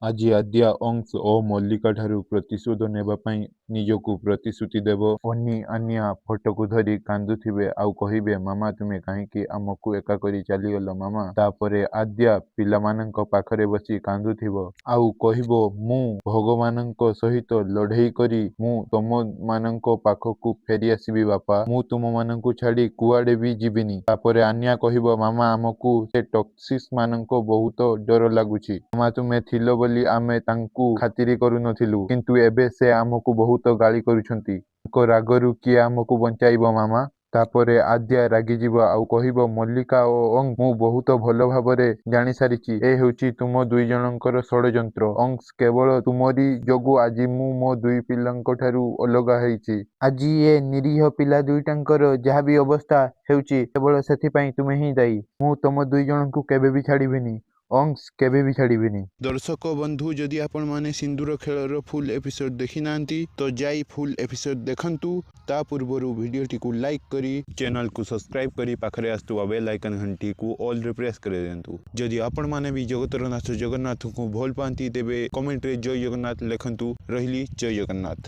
ଆଜି ଆଦ୍ୟା ଅଂଶ ଓ ମଲ୍ଲିକାଠାରୁ ପ୍ରତିଶୋଧ ନେବା ପାଇଁ ନିଜକୁ ପ୍ରତିଶ୍ରୁତି ଦେବ। ଅନି ଆନ୍ୟା ଫଟୋକୁ ଧରି କାନ୍ଦୁଥିବେ ଆଉ କହିବେ, ମାମା ତୁମେ କାହିଁକି ଆମକୁ ଏକା କରି ଚାଲିଗଲ ମାମା। ତାପରେ ଆଦ୍ୟା ପିଲାମାନଙ୍କ ପାଖରେ ବସି କାନ୍ଦୁଥିବ ଆଉ କହିବ, ମୁଁ ଭଗବାନଙ୍କ ସହିତ ଲଢ଼େଇ କରି ମୁଁ ତମମାନଙ୍କ ପାଖକୁ ଫେରି ଆସିବି ବାପା। ମୁଁ ତୁମମାନଙ୍କୁ ଛାଡ଼ି କୁଆଡ଼େ ବି ଯିବିନି। ତାପରେ ଆନ୍ୟା କହିବ, ମାମା ଆମକୁ ସେ ଟକ୍ସିସ୍ ମାନଙ୍କ ବହୁତ ଡର ଲାଗୁଛି। ମାମା ତୁମେ ଥିଲ ବୋଲି ଆମେ ତାଙ୍କୁ ଖାତିରି କରୁନଥିଲୁ, କିନ୍ତୁ ଏବେ ସେ ଆମକୁ ବହୁତ ଗାଳି କରୁଛନ୍ତି। ତାଙ୍କ ରାଗରୁ କିଏ ଆମକୁ ବଞ୍ଚାଇବ ମାମା? ତାପରେ ଆଦ୍ୟା ରାଗିଯିବ ଆଉ କହିବ, ମଲ୍ଲିକା ଓ ଅଂଶ ମୁଁ ବହୁତ ଭଲ ଭାବରେ ଜାଣିସାରିଛି ଏ ହେଉଛି ତୁମ ଦୁଇ ଜଣଙ୍କର ଷଡ଼ଯନ୍ତ୍ର। ଅଂଶ କେବଳ ତୁମରି ଯୋଗୁଁ ଆଜି ମୁଁ ମୋ ଦୁଇ ପିଲାଙ୍କଠାରୁ ଅଲଗା ହେଇଛି। ଆଜି ଏ ନିରୀହ ପିଲା ଦୁଇଟାଙ୍କର ଯାହାବି ଅବସ୍ଥା ହେଉଛି କେବଳ ସେଥିପାଇଁ ତୁମେ ହିଁ ଦାୟୀ। ମୁଁ ତମ ଦୁଇ ଜଣଙ୍କୁ କେବେ ବି ଛାଡ଼ିବିନି। ଅଂଶ କେବେ ବି ଛାଡ଼ିବିନି। ଦର୍ଶକ ବନ୍ଧୁ, ଯଦି ଆପଣମାନେ ସିନ୍ଦୁର ଖେଳର ଫୁଲ୍ ଏପିସୋଡ଼ ଦେଖିନାହାନ୍ତି ତ ଯାଇ ଫୁଲ୍ ଏପିସୋଡ଼ ଦେଖନ୍ତୁ। ତା ପୂର୍ବରୁ ଭିଡ଼ିଓଟିକୁ ଲାଇକ୍ କରି ଚ୍ୟାନେଲକୁ ସବସ୍କ୍ରାଇବ୍ କରି ପାଖରେ ଆସୁଥିବା ବେଲ୍ ଆଇକନ୍ ଘଣ୍ଟିକୁ ଅଲ୍ରେ ପ୍ରେସ୍ କରିଦିଅନ୍ତୁ। ଯଦି ଆପଣମାନେ ବି ଜଗତର ନାଥ ଜଗନ୍ନାଥଙ୍କୁ ଭଲ ପାଆନ୍ତି ତେବେ କମେଣ୍ଟରେ ଜୟ ଜଗନ୍ନାଥ ଲେଖନ୍ତୁ। ରହିଲି, ଜୟ ଜଗନ୍ନାଥ।